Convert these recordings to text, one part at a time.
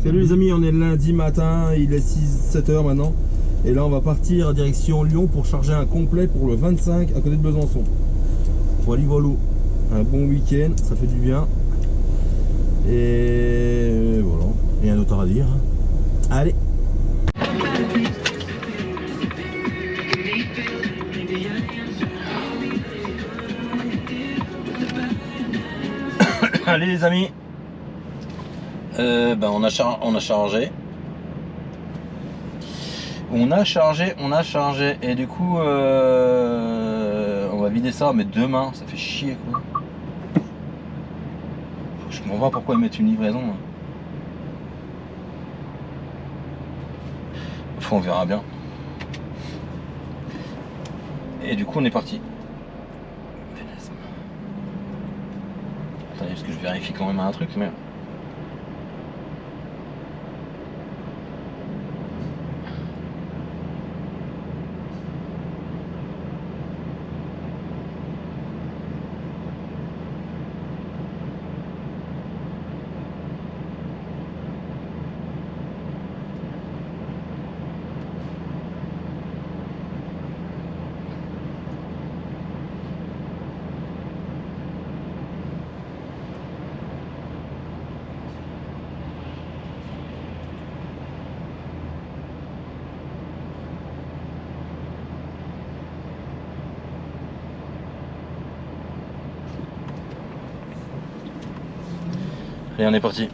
Salut les amis, on est le lundi matin, il est 7 h maintenant. Et là on va partir direction Lyon pour charger un complet pour le 25 à côté de Besançon. Voilà, voilà. Un bon week-end, ça fait du bien. Et voilà, rien d'autre à dire. Allez. Allez les amis. On a chargé. On a chargé et du coup on va vider ça mais demain, ça fait chier quoi. Je comprends pas pourquoi ils mettent une livraison. Enfin, on verra bien. Et du coup on est parti. Attendez parce que je vérifie quand même un truc mais. Et on est parti.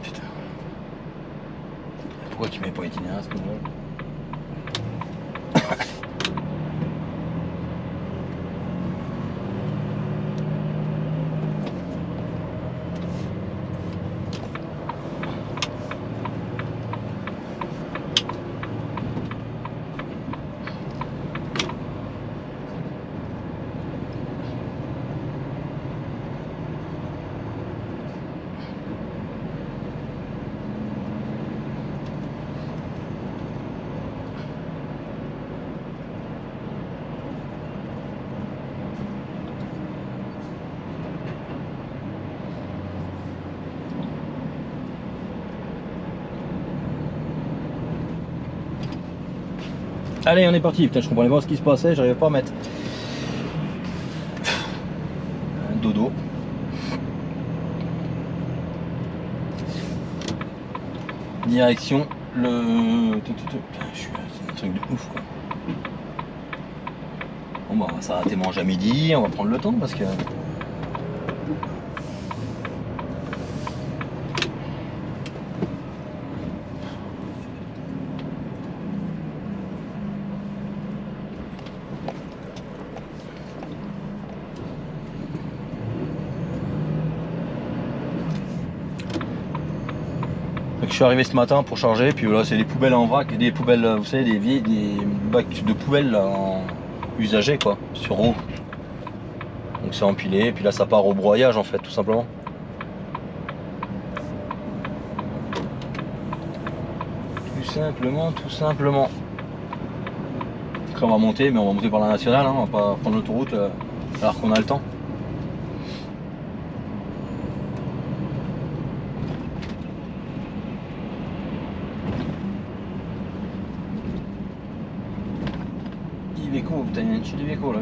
Putain. Pourquoi tu mets pas itinéraire à ce moment-là ? Allez, on est parti. Putain, je comprenais pas ce qui se passait, j'arrivais pas à mettre. Un dodo. Direction le. Putain, c'est un truc de ouf quoi. Bon bah, on va s'arrêter manger à midi, on va prendre le temps parce que. Je suis arrivé ce matin pour charger, puis là c'est des poubelles en vrac, des poubelles, vous savez, des bacs de poubelles là, en usagés quoi, sur eau. Donc c'est empilé, et puis là ça part au broyage en fait, tout simplement. Tout simplement. Après on va monter, mais on va monter par la nationale, hein, on va pas prendre l'autoroute alors qu'on a le temps. Iveco, putain, il y a une petite Iveco là.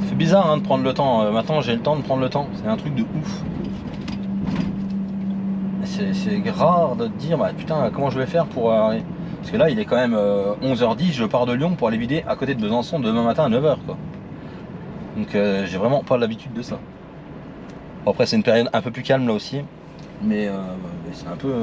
C'est bizarre hein, de prendre le temps. Maintenant j'ai le temps de prendre le temps. C'est un truc de ouf. C'est rare de te dire bah putain comment je vais faire pour arriver. Parce que là il est quand même 11 h 10, je pars de Lyon pour aller vider à côté de Besançon demain matin à 9 h quoi. Donc j'ai vraiment pas l'habitude de ça. Bon, après c'est une période un peu plus calme là aussi. Mais c'est un peu.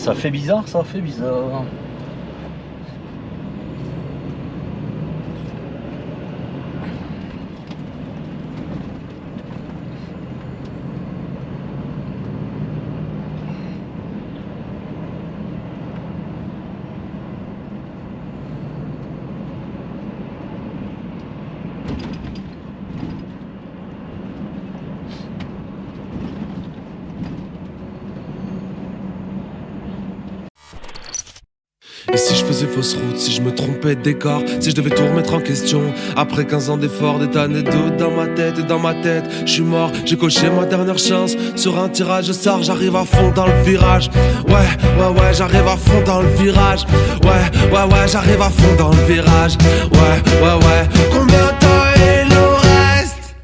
Ça fait bizarre, ça fait bizarre. Et si je faisais fausse route, si je me trompais de décor, si je devais tout remettre en question, après 15 ans d'efforts, des années de doute dans ma tête, et dans ma tête, je suis mort, j'ai coché ma dernière chance. Sur un tirage, je sors, j'arrive à fond dans le virage. Ouais, j'arrive à fond dans le virage. Ouais, j'arrive à fond dans le virage. Ouais, combien de temps il nous reste?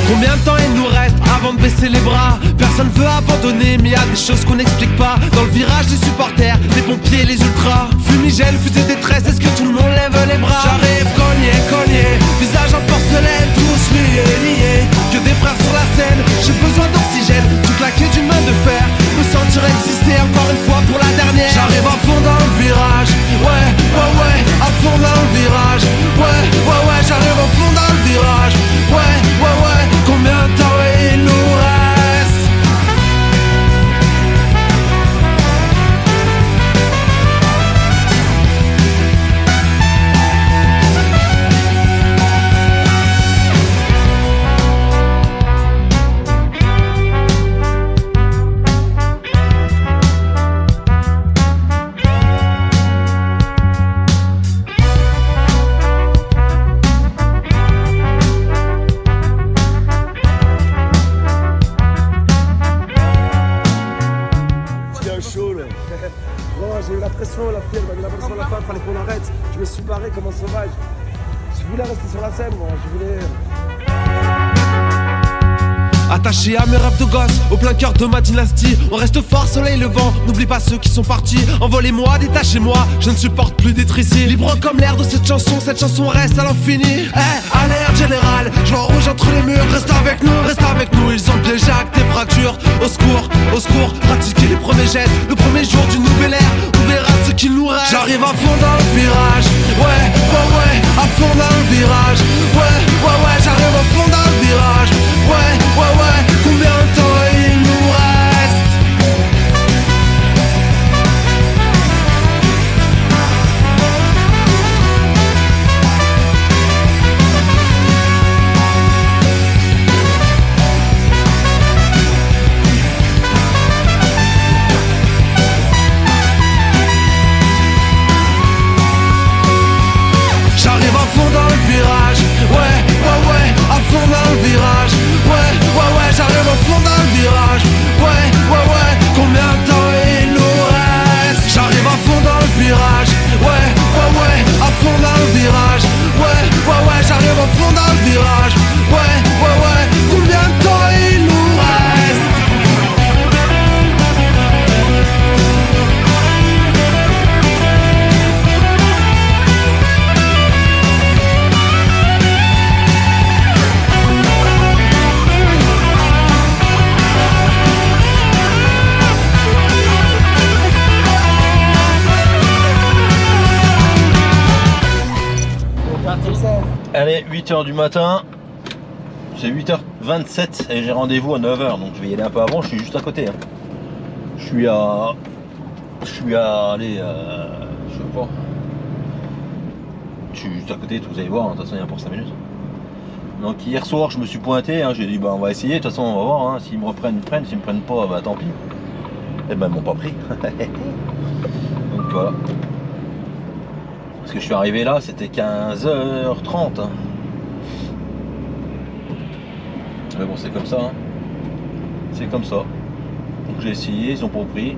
Combien de temps il nous reste avant de baisser les bras? Personne veut abandonner, mais y a des choses qu'on n'explique pas. Dans le virage, les supporters, les pompiers, les ultras. Fumigène, fusée détresse, est-ce que tout le monde lève les bras? J'arrive cogné, visage en porcelaine, tous liés. Que des frères sur la scène, j'ai besoin d'oxygène. Tout claquer d'une main de fer, me sentir exister encore une fois pour la dernière. J'arrive à fond dans le virage, ouais, à fond dans le virage. Ouais, j'arrive à fond dans le virage. Ouais, combien de temps il nous reste? J'ai eu la pression, la fille elle m'a mis la pression à la fin, fallait qu'on arrête. Je me suis barré comme un sauvage. Je voulais rester sur la scène, moi, je voulais... Attaché à mes rêves de gosse, au plein cœur de ma dynastie. On reste fort, soleil levant, n'oublie pas ceux qui sont partis. Envolez-moi, détachez-moi, je ne supporte plus d'être ici. Libre comme l'air de cette chanson reste à l'infini. Alerte générale, je vois rouge entre les murs. Reste avec nous, ils ont déjà acté fractures. Au secours, pratiquez les premiers gestes. Le premier jour du nouvel ère, on verra ce qu'il nous reste. J'arrive à fond dans le virage, ouais, à fond dans le virage. Ouais, j'arrive à fond dans le virage. Ouais, combien de temps il nous reste? J'arrive à fond dans le virage, ouais, à fond dans le virage. Ouais, j'arrive à fond dans le virage. Ouais, combien de temps il nous reste? J'arrive à fond dans le virage. Ouais, à fond dans le virage. Ouais, j'arrive à fond dans le virage. Ouais, combien de temps il nous reste? Allez, 8h du matin, c'est 8h27 et j'ai rendez-vous à 9h, donc je vais y aller un peu avant, je suis juste à côté. Hein. Je suis à aller, je sais pas. Je suis juste à côté, vous allez voir, de toute façon il y a pour 5 minutes. Donc hier soir je me suis pointé, hein, j'ai dit bah on va essayer, de toute façon on va voir, hein, s'ils me reprennent, ils prennent, s'ils me prennent pas, bah tant pis. Et ben ils m'ont pas pris. Donc voilà. Parce que je suis arrivé là, c'était 15h30. Hein. Mais bon, c'est comme ça. Hein. C'est comme ça. Donc j'ai essayé, ils ont pas pris.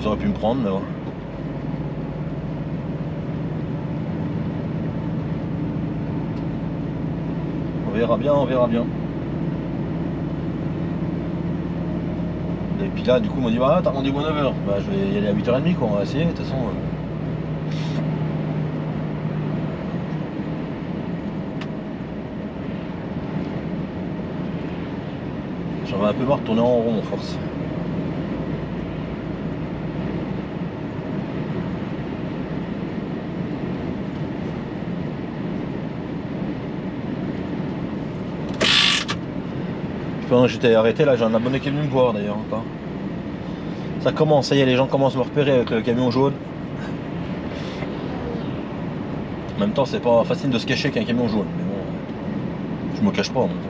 Ils auraient pu me prendre, mais bon. On verra bien, on verra bien. Et puis là, du coup, ils m'ont dit, bah, t'as rendez-vous à 9h. Bah, je vais y aller à 8h30, quoi. On va essayer, de toute façon. J'en ai un peu marre de tourner en rond en force. Pendant que j'étais arrêté là, j'ai un abonné qui est venu me voir d'ailleurs encore. Ça commence, ça y est, les gens commencent à me repérer avec le camion jaune. En même temps, c'est pas facile de se cacher avec un camion jaune. Mais bon, je me cache pas en même temps.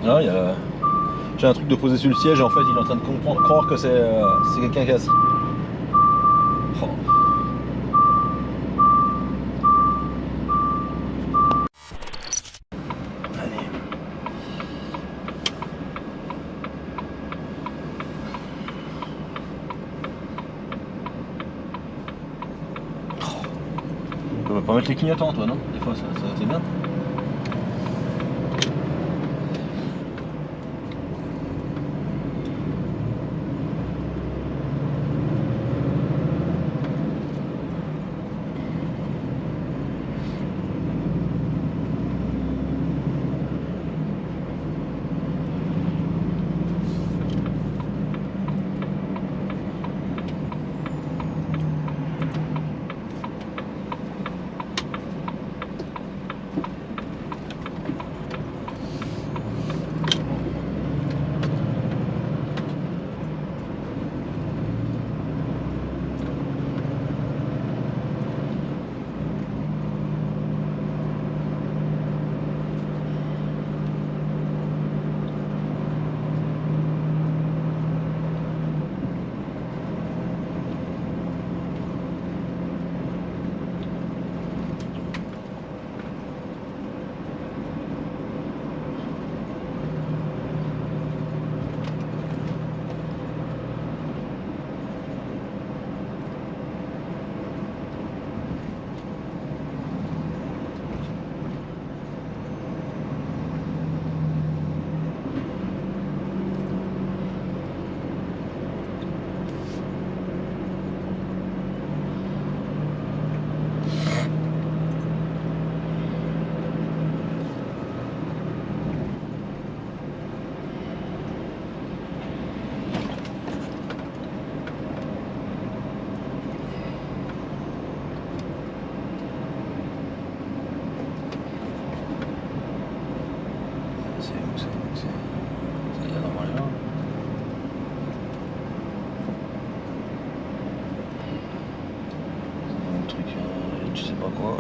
Ah, j'ai un truc de poser sur le siège et en fait il est en train de croire que c'est quelqu'un qui est assis. Oh. Allez. Oh. Tu vas pas mettre les clignotants toi non? Des fois ça c'est bien.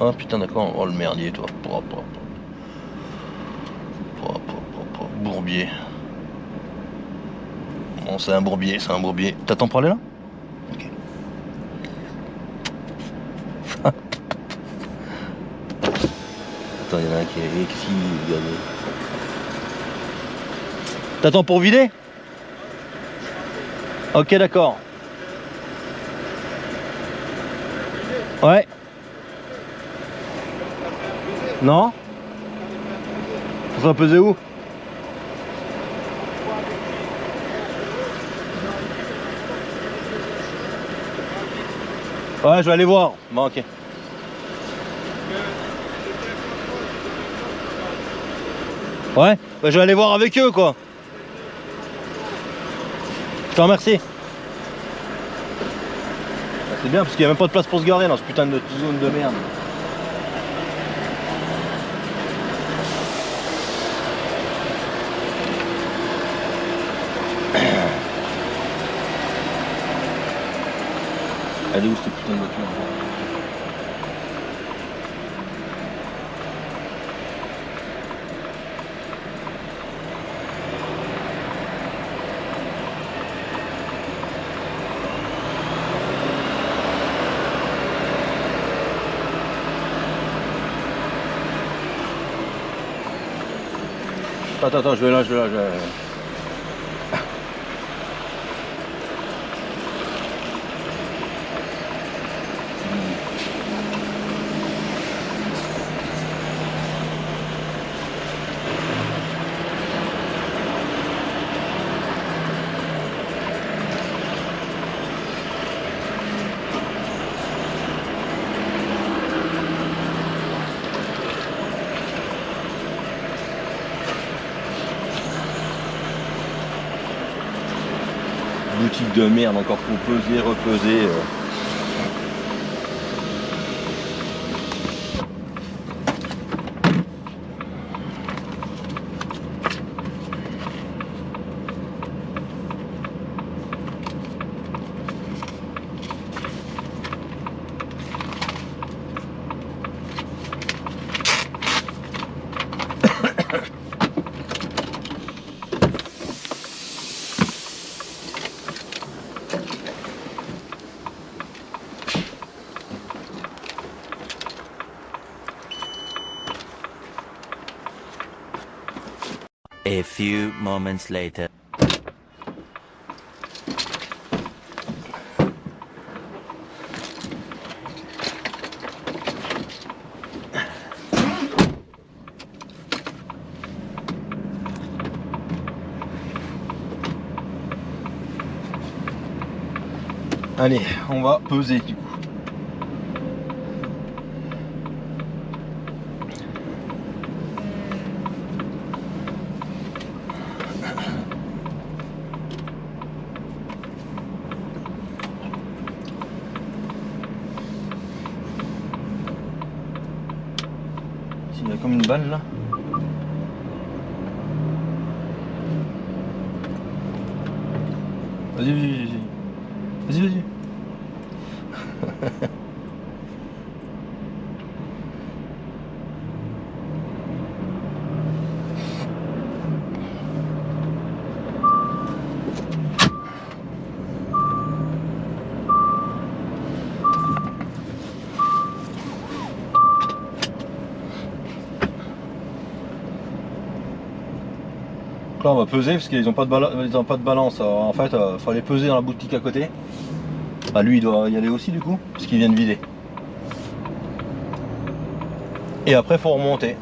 Ah putain d'accord, oh le merdier toi. Bourbier. Bon c'est un bourbier, c'est un bourbier. T'attends pour aller là? Ok. Attends, il y en a un qui est ici, regardez. T'attends pour vider? Ok d'accord. Ouais. Non? Ça va peser où? Ouais, je vais aller voir. Bon, ok. Ouais, bah, je vais aller voir avec eux, quoi. Je te remercie. C'est bien parce qu'il n'y a même pas de place pour se garer dans ce putain de zone de merde. Elle est où cette putain de voiture? Attends, je vais là. Boutique de merde, encore faut peser, repeser. A few moments later. Allez, on va peser du coup. Il y a comme une balle là. Vas-y. Là on va peser parce qu'ils n'ont pas de balance. Alors, en fait, il faut aller peser dans la boutique à côté. Bah, lui il doit y aller aussi du coup, parce qu'il vient de vider. Et après il faut remonter.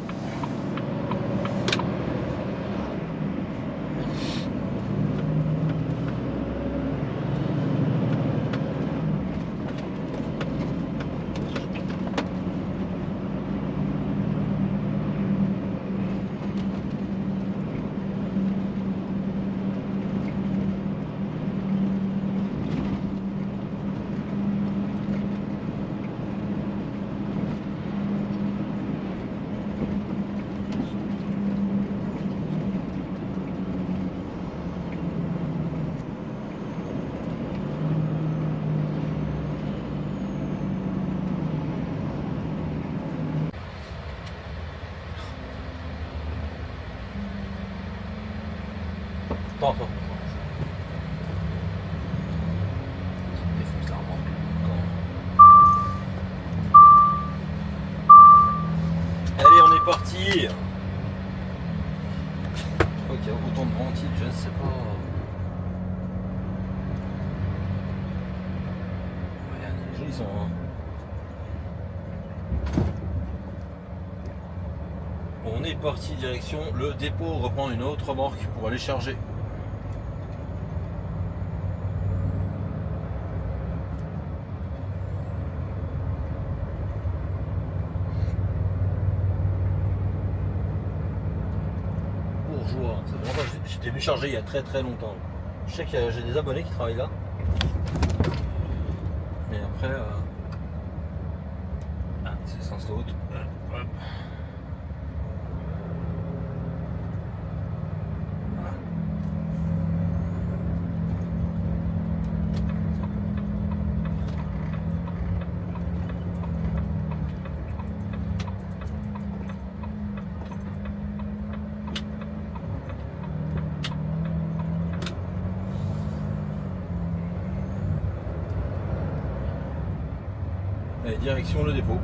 Attends. Défonce l'arbre. Allez, on est parti. Ok, autant de ventiles, je ne sais pas. Regarde, les gens ils sont. On est parti direction le dépôt, reprendre une autre remorque pour aller charger. Bourgeois, c'est vraiment pas. J'étais venu charger il y a très longtemps. Je sais que j'ai des abonnés qui travaillent là. Mais après. Ah, c'est sens haute. Hop. Allez, direction le dépôt.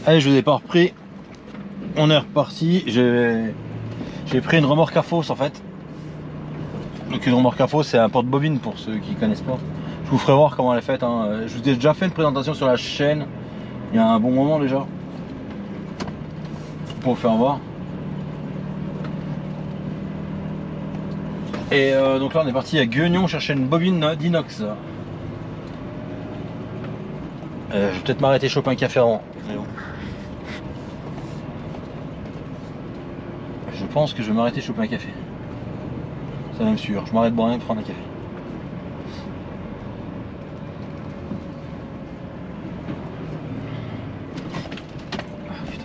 Allez, je vous ai pas repris. On est reparti. J'ai pris une remorque à fosse en fait. Donc une remorque à fosse, c'est un porte-bobine pour ceux qui connaissent pas. Je vous ferai voir comment elle est faite. Hein. Je vous ai déjà fait une présentation sur la chaîne il y a un bon moment déjà. Pour vous faire voir. Et donc là on est parti à Guignon chercher une bobine d'inox. Je vais peut-être m'arrêter choper un café avant. Mais bon. Je pense que je vais m'arrêter choper un café. C'est même sûr. Je m'arrête boire rien pour prendre un café. Ah putain.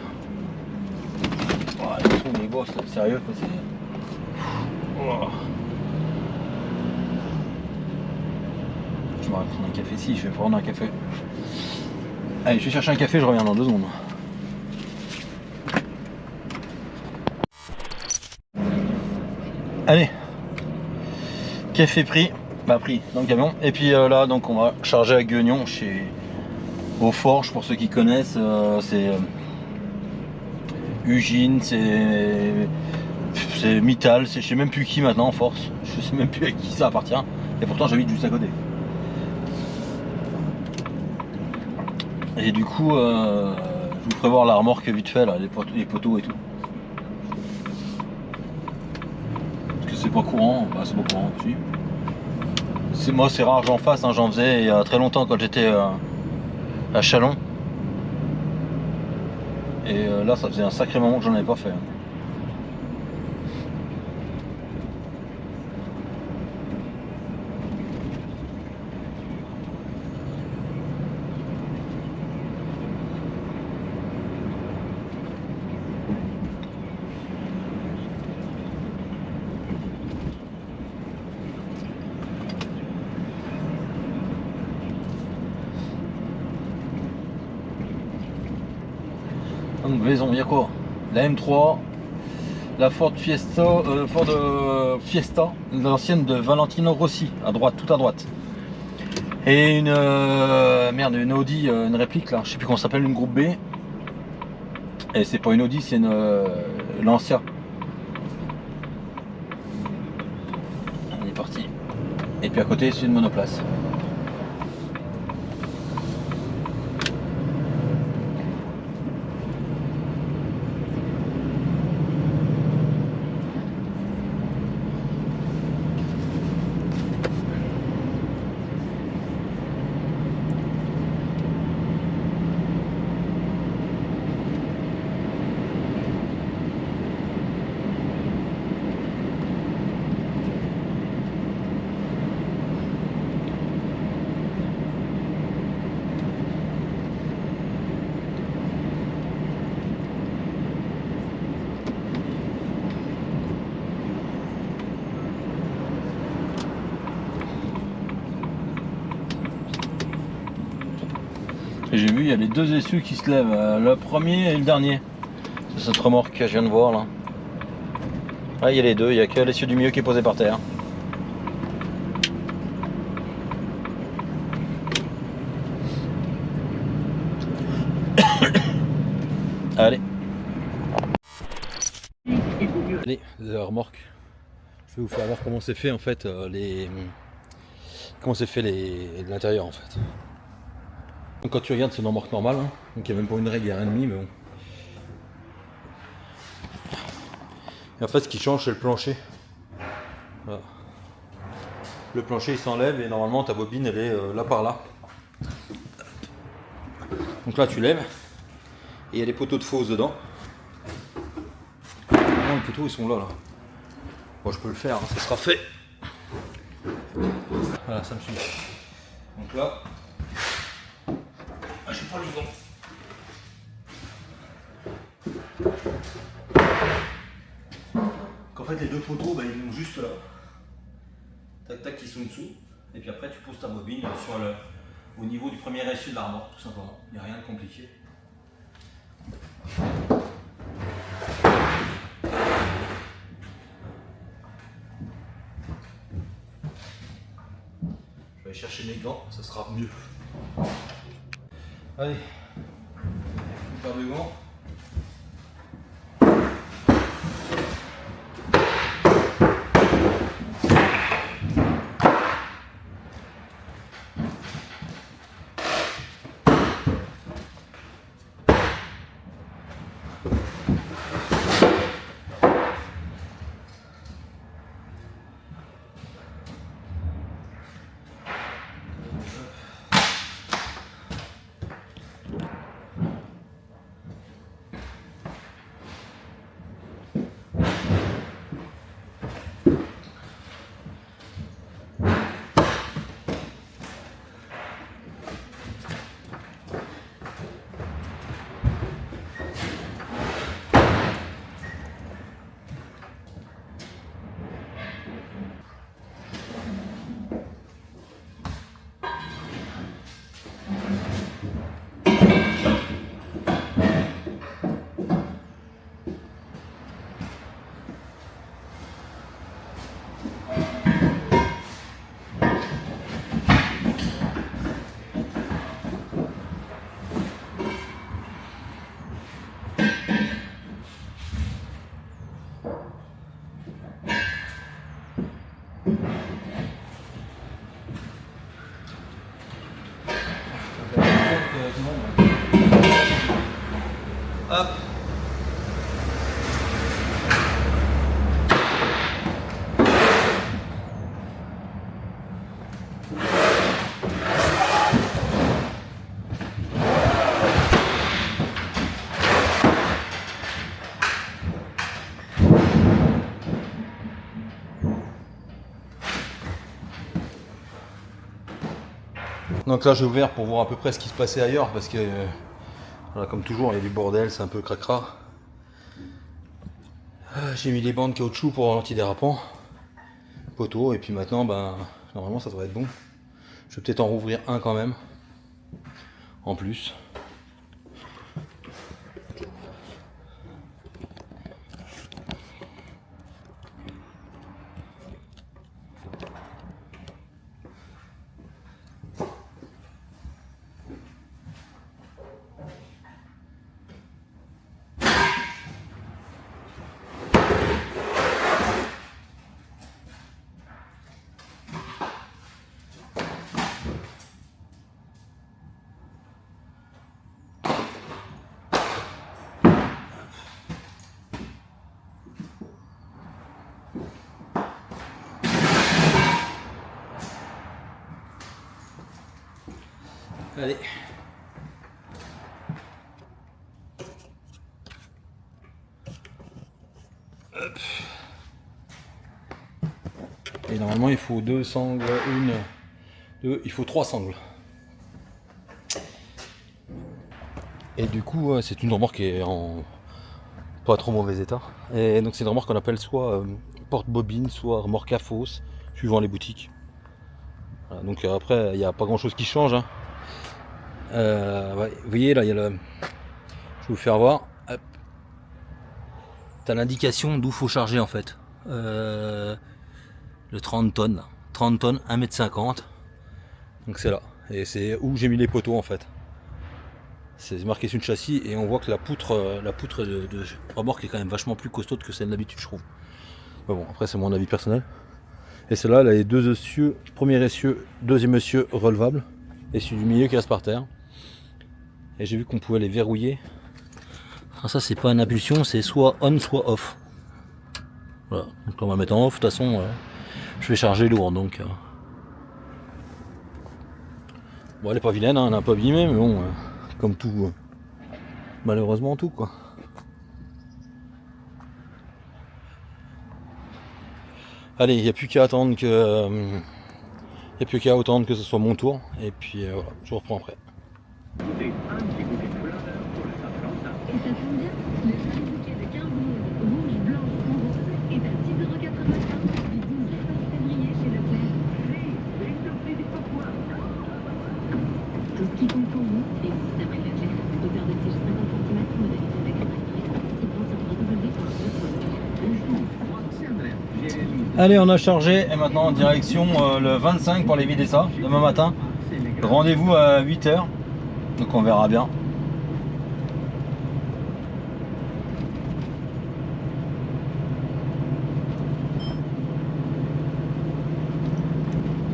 Oh, les trous, les bosses, sérieux quoi, c'est. Oh. Je m'arrête prendre un café si, je vais prendre un café. Allez, je vais chercher un café, je reviens dans 2 secondes. Allez, café pris, pris dans le camion. Et puis là, donc on va charger à Guignon chez aux Forges pour ceux qui connaissent. C'est Ugine, c'est Mittal, je sais même plus qui maintenant en force. Je sais même plus à qui ça appartient. Et pourtant j'habite juste à côté. Et du coup, je vous ferai voir la remorque vite fait, là, les poteaux et tout. Parce que c'est pas courant, c'est pas courant aussi. Moi c'est rare que j'en fasse, hein, j'en faisais il y a très longtemps quand j'étais à Chalon. Et là ça faisait un sacré moment que j'en avais pas fait. Donc maison, il y a quoi? La M3, la Ford Fiesta, l'ancienne de Valentino Rossi, à droite, tout à droite. Et une une Audi, une réplique là, je sais plus comment ça s'appelle, une groupe B. Et c'est pas une Audi, c'est une Lancia. On est parti. Et puis à côté c'est une monoplace. Et j'ai vu, il y a les 2 essuies qui se lèvent, le premier et le dernier. C'est cette remorque que je viens de voir là. Ouais, il y a les 2, il n'y a que l'essieu du milieu qui est posé par terre. Allez. Allez, la remorque. Je vais vous faire voir comment c'est fait en fait, comment c'est fait l'intérieur en fait. Donc quand tu regardes, c'est une remorque normale, hein. Donc il n'y a même pas une règle, il n'y a rien de mis, mais bon. Et en fait, ce qui change, c'est le plancher. Voilà. Le plancher il s'enlève et normalement ta bobine elle est là par là. Donc là tu lèves et il y a les poteaux de fausse dedans. Non, les poteaux ils sont là. Bon, je peux le faire, hein, ça sera fait. Voilà, ça me suffit. Donc là. J'ai pas les gants. En fait les 2 poteaux ils vont juste là. Tac tac, ils sont dessous. Et puis après tu poses ta bobine sur au niveau du premier essieu de la remorque tout simplement. Il n'y a rien de compliqué. Je vais aller chercher mes gants, ça sera mieux. Allez, on va paire de gants. Hop. Donc là j'ai ouvert pour voir à peu près ce qui se passait ailleurs parce que voilà, comme toujours il y a du bordel, c'est un peu cracra. J'ai mis les bandes caoutchouc pour l'antidérapant, poteau, et puis maintenant ben, normalement ça devrait être bon. Je vais peut-être en rouvrir un quand même, en plus. Allez. Hop. Et normalement il faut 2 sangles, il faut 3 sangles. Et du coup c'est une remorque qui est en pas trop mauvais état. Et donc c'est une remorque qu'on appelle soit porte-bobine, soit remorque à fosse, suivant les boutiques. Voilà, donc après il n'y a pas grand chose qui change. Hein. Ouais, vous voyez là, il y a le... je vais vous faire voir. T'as l'indication d'où faut charger en fait. Le 30 tonnes. 30 tonnes, 1,50 m. Donc c'est là. Et c'est où j'ai mis les poteaux en fait. C'est marqué sur le châssis et on voit que la poutre de remorque est quand même vachement plus costaude que celle d'habitude, je trouve. Mais bon, après c'est mon avis personnel. Et celle-là, elle a les deux essieux, premier essieu, deuxième essieu relevable. Et celui du milieu qui reste par terre. Et j'ai vu qu'on pouvait les verrouiller. Alors ça c'est pas une impulsion, c'est soit on soit off. Voilà, donc on va mettre en off, de toute façon je vais charger lourd donc. Bon elle est pas vilaine, hein, elle est un peu abîmée, mais bon, comme tout, malheureusement tout quoi. Allez, il n'y a plus qu'à attendre que ce soit mon tour et puis voilà, je vous reprends après. Et ça tombe bien, le joli bouquet de 15 rouge, blanc, rose est à 6,95 € du 12 au 15 février chez Leclerc. Tout ce qui compte pour vous existe après Leclerc. Hauteur de tige 50 cm, modalité d'accueil participant sur www.leclerc. Allez, on a chargé et maintenant en direction le 25 pour aller vider ça demain matin. Rendez-vous à 8 h, donc on verra bien.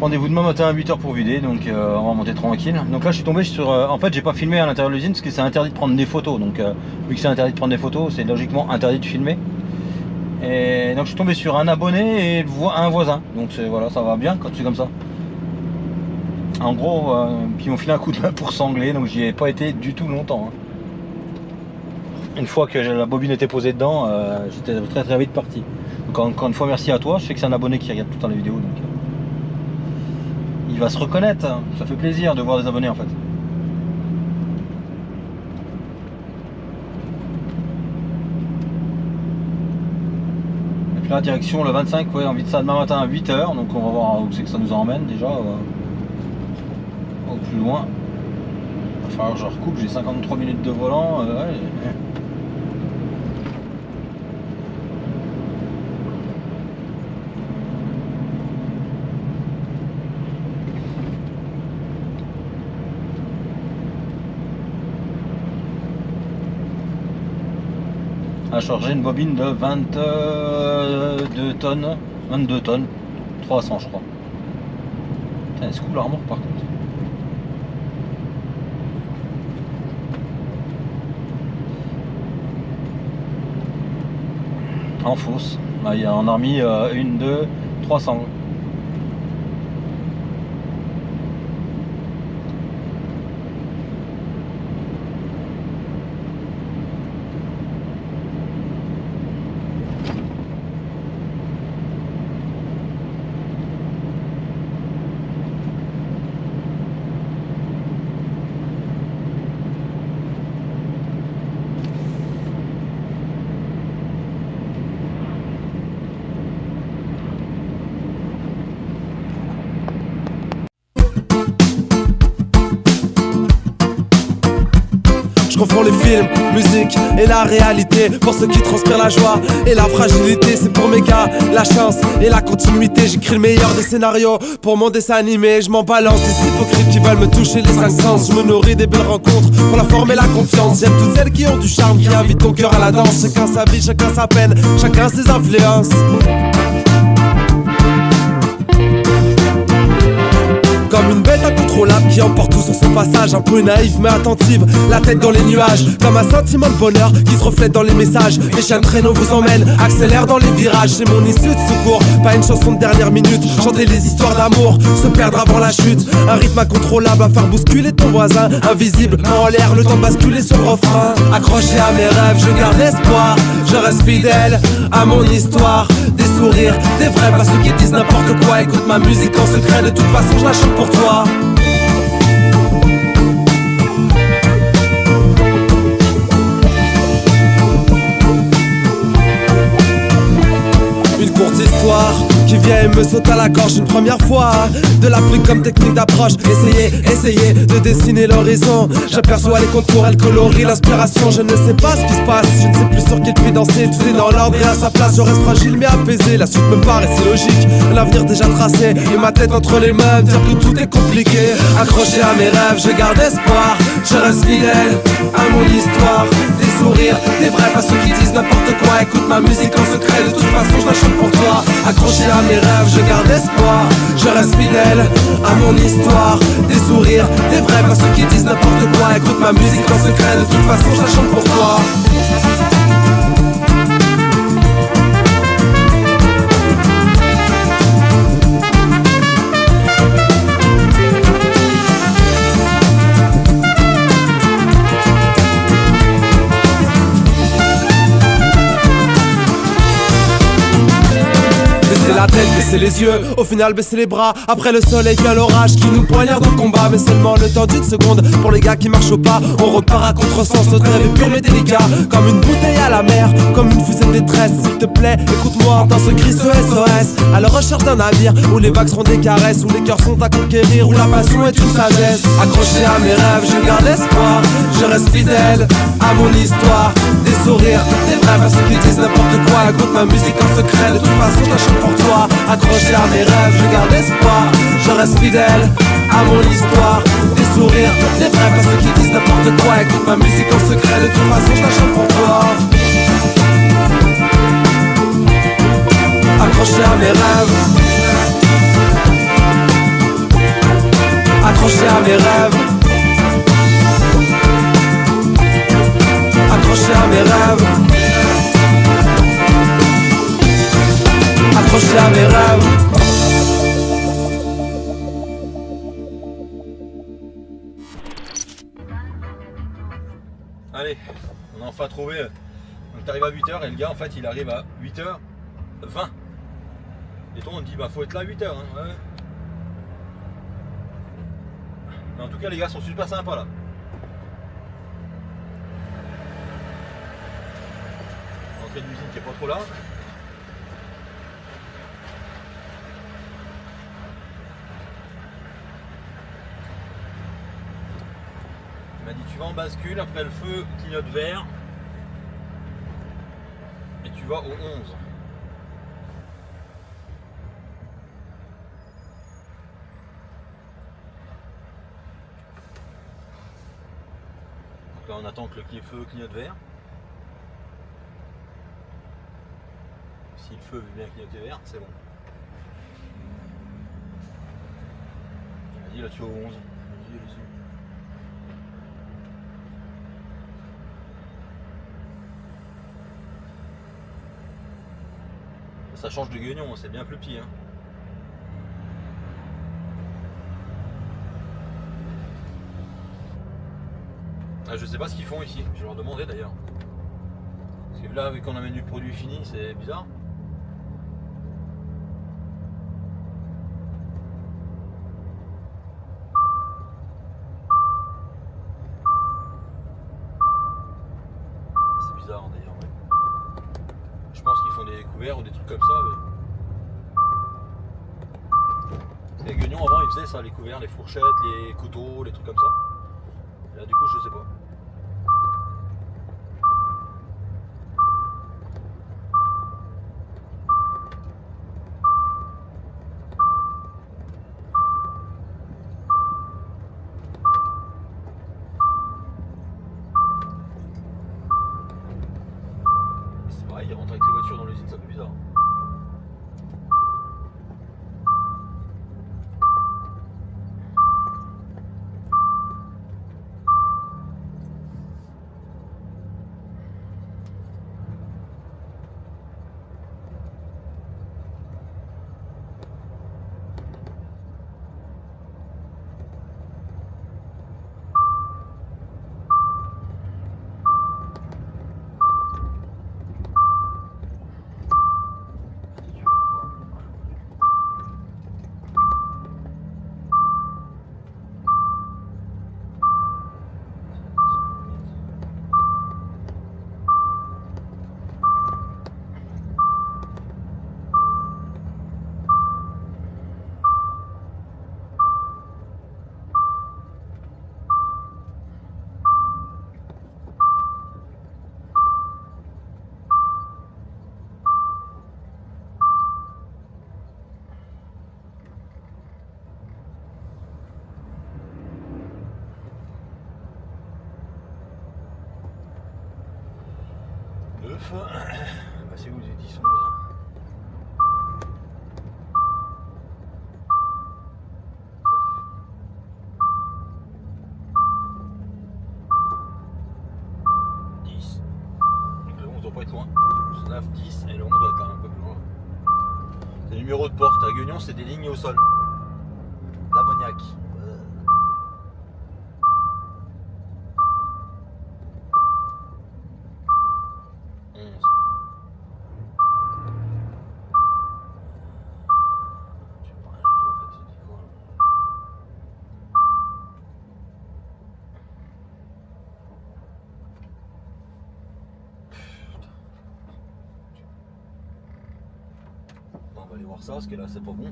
Rendez-vous demain matin à 8h pour vider, donc on va monter tranquille. Donc là je suis tombé sur... en fait j'ai pas filmé à l'intérieur de l'usine parce que c'est interdit de prendre des photos. Donc vu que c'est interdit de prendre des photos, c'est logiquement interdit de filmer. Et donc je suis tombé sur un abonné et un voisin. Donc voilà, ça va bien quand c'est comme ça. En gros, puis ils m'ont filé un coup de main pour sangler, donc j'y ai pas été du tout longtemps. Hein. Une fois que la bobine était posée dedans, j'étais très très vite parti. Donc encore une fois merci à toi, je sais que c'est un abonné qui regarde tout le temps les vidéos. Donc, il va se reconnaître, hein. Ça fait plaisir de voir des abonnés en fait. Et puis là direction le 25, ouais, on vide ça demain matin à 8h, donc on va voir où c'est que ça nous emmène déjà. Au plus loin. Il va falloir que je recoupe, j'ai 53 minutes de volant. Ouais. À charger une bobine de 22 tonnes, 300 je crois. Putain, elle se coupe la remorque par contre. En fausse, on a remis 1, 2, 300. Je confonds les films, musique et la réalité. Pour ceux qui transpirent la joie et la fragilité, c'est pour mes gars la chance et la continuité. J'écris le meilleur des scénarios pour mon dessin animé. Je m'en balance des hypocrites qui veulent me toucher les 5 sens. Je me nourris des belles rencontres pour la forme et la confiance. J'aime toutes celles qui ont du charme, qui invitent ton cœur à la danse. Chacun sa vie, chacun sa peine, chacun ses influences. Comme une bête incontrôlable qui emporte tout sur son passage. Un peu naïve mais attentive, la tête dans les nuages. Comme un sentiment de bonheur qui se reflète dans les messages. Les chiens de traîneau vous emmènent, accélère dans les virages. C'est mon issue de secours, pas une chanson de dernière minute. Chanter les histoires d'amour, se perdre avant la chute. Un rythme incontrôlable à faire bousculer ton voisin. Invisible, en l'air, le temps de basculer sur le refrain. Accroché à mes rêves, je garde espoir. Je reste fidèle à mon histoire. Des sourires, des vrais, pas ceux qui disent n'importe quoi. Écoute ma musique en secret, de toute façon je la chante pour toi. Une courte histoire qui vient et me saute à la gorge une première fois. De la pluie comme technique d'approche. Essayez de dessiner l'horizon. J'aperçois les contours, elle colorie l'inspiration. Je ne sais pas ce qui se passe, je ne sais plus sur quel pied danser. Tout est dans l'ordre et à sa place, je reste fragile mais apaisé. La suite me paraissait logique, l'avenir déjà tracé. Et ma tête entre les mains, dire que tout est compliqué. Accroché à mes rêves, je garde espoir. Je reste fidèle à mon histoire. Des sourires, des vrais, pas ceux qui disent n'importe quoi. Écoute ma musique en secret, de toute façon je la chante pour toi. Accroché à mes rêves, je garde espoir. Je reste fidèle à mon histoire. Des sourires, des vrais, pas ceux qui disent n'importe quoi. Écoute ma musique en secret, de toute façon je la chante pour toi. La tête, baisser les yeux, au final baisser les bras. Après le soleil vient l'orage qui nous poignarde au combat. Mais seulement le temps d'une seconde, pour les gars qui marchent au pas. On repart à contresens, notre rêve est pur mais délicat. Comme une bouteille à la mer, comme une fusée de détresse. S'il te plaît, écoute-moi, dans ce cri, ce SOS. À la recherche d'un navire, où les vagues seront des caresses. Où les cœurs sont à conquérir, où la passion est une sagesse. Accroché à mes rêves, je garde espoir. Je reste fidèle à mon histoire. Des sourires, des vrais, pas ceux qui disent n'importe quoi. Écoute ma musique en secret, de toute façon je la chante pour toi. Accroché à mes rêves, je garde espoir. Je reste fidèle à mon histoire. Des sourires, des vrais, pas ceux qui disent n'importe quoi. Écoute ma musique en secret, de toute façon je la chante pour toi. Accroché à mes rêves. à mes rêves. Allez, on a enfin trouvé. Donc t'arrives à 8h et le gars en fait il arrive à 8h20. Et toi on te dit bah faut être là à 8h. Hein. Ouais. Mais en tout cas les gars sont super sympas là. Entrée d'usine qui est pas trop là. Il m'a dit tu vas en bascule, après le feu clignote vert et tu vas au 11. Donc là on attend que le feu clignote vert. Si le feu veut bien clignoter vert, c'est bon. Il m'a dit là tu vas au 11. Il m'a dit allez-y. Ça change de Guignon, c'est bien plus petit. Hein. Ah, je sais pas ce qu'ils font ici, je vais leur demander d'ailleurs. Parce que là, vu qu'on amène du produit fini, c'est bizarre. C'est bizarre d'ailleurs, ouais. Je pense qu'ils font des couverts ou des trucs comme ça. Mais... Les Guignons avant ils faisaient ça, les couverts, les fourchettes, les couteaux, les trucs comme ça. Et là du coup je sais pas. C'est pareil, ils rentrent avec les voitures dans l'usine, ça fait bizarre. Bah c'est où les 10 11 10. Donc le 11 doit pas être loin. 9, 10 et le 11 doit être là un peu plus loin. Les numéros de porte à Guignon c'est des lignes au sol. L'ammoniac. 11. Tu vois rien du tout en fait, c'est dit quoi là. Bon, on va aller voir ça parce que là c'est pas bon.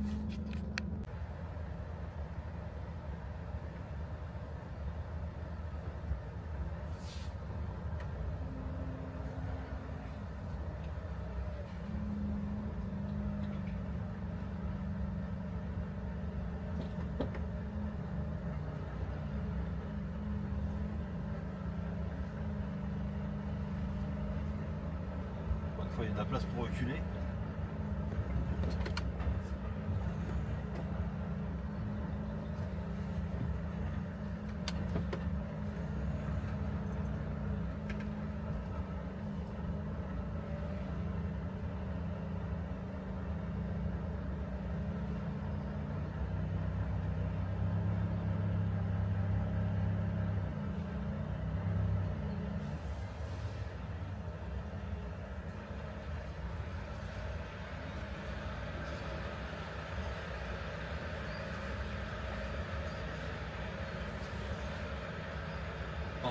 Une fois il y a de la place pour reculer.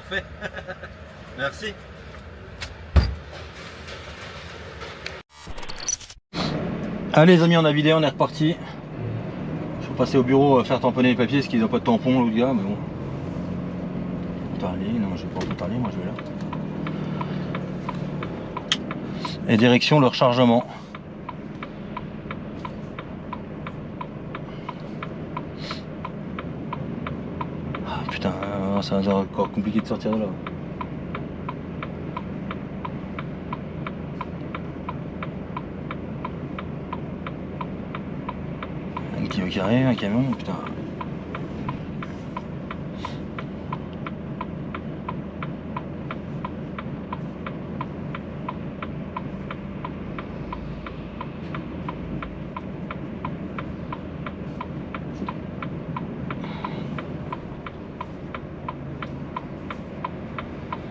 parfait. Merci. Allez les amis, on a vidé, on est reparti. Je vais passer au bureau faire tamponner les papiers parce qu'ils n'ont pas de tampon l'autre gars, mais bon. Allez, non, je vais pas en parler, moi je vais là. Et direction le rechargement. Ah putain, ça va être encore compliqué de sortir de là. 1 kilo carré, un camion, putain.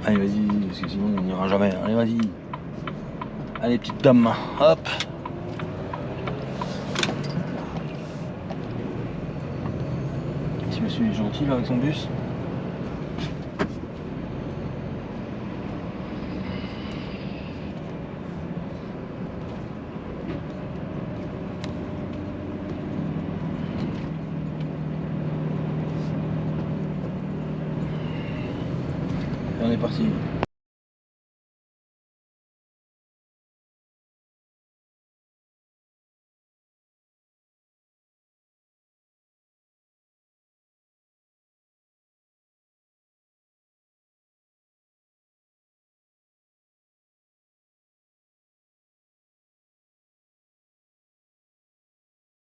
Allez vas-y, parce que sinon on n'ira jamais. Allez vas-y. Allez petite dame, hop. Ce monsieur est gentil là avec son bus. Et on est parti.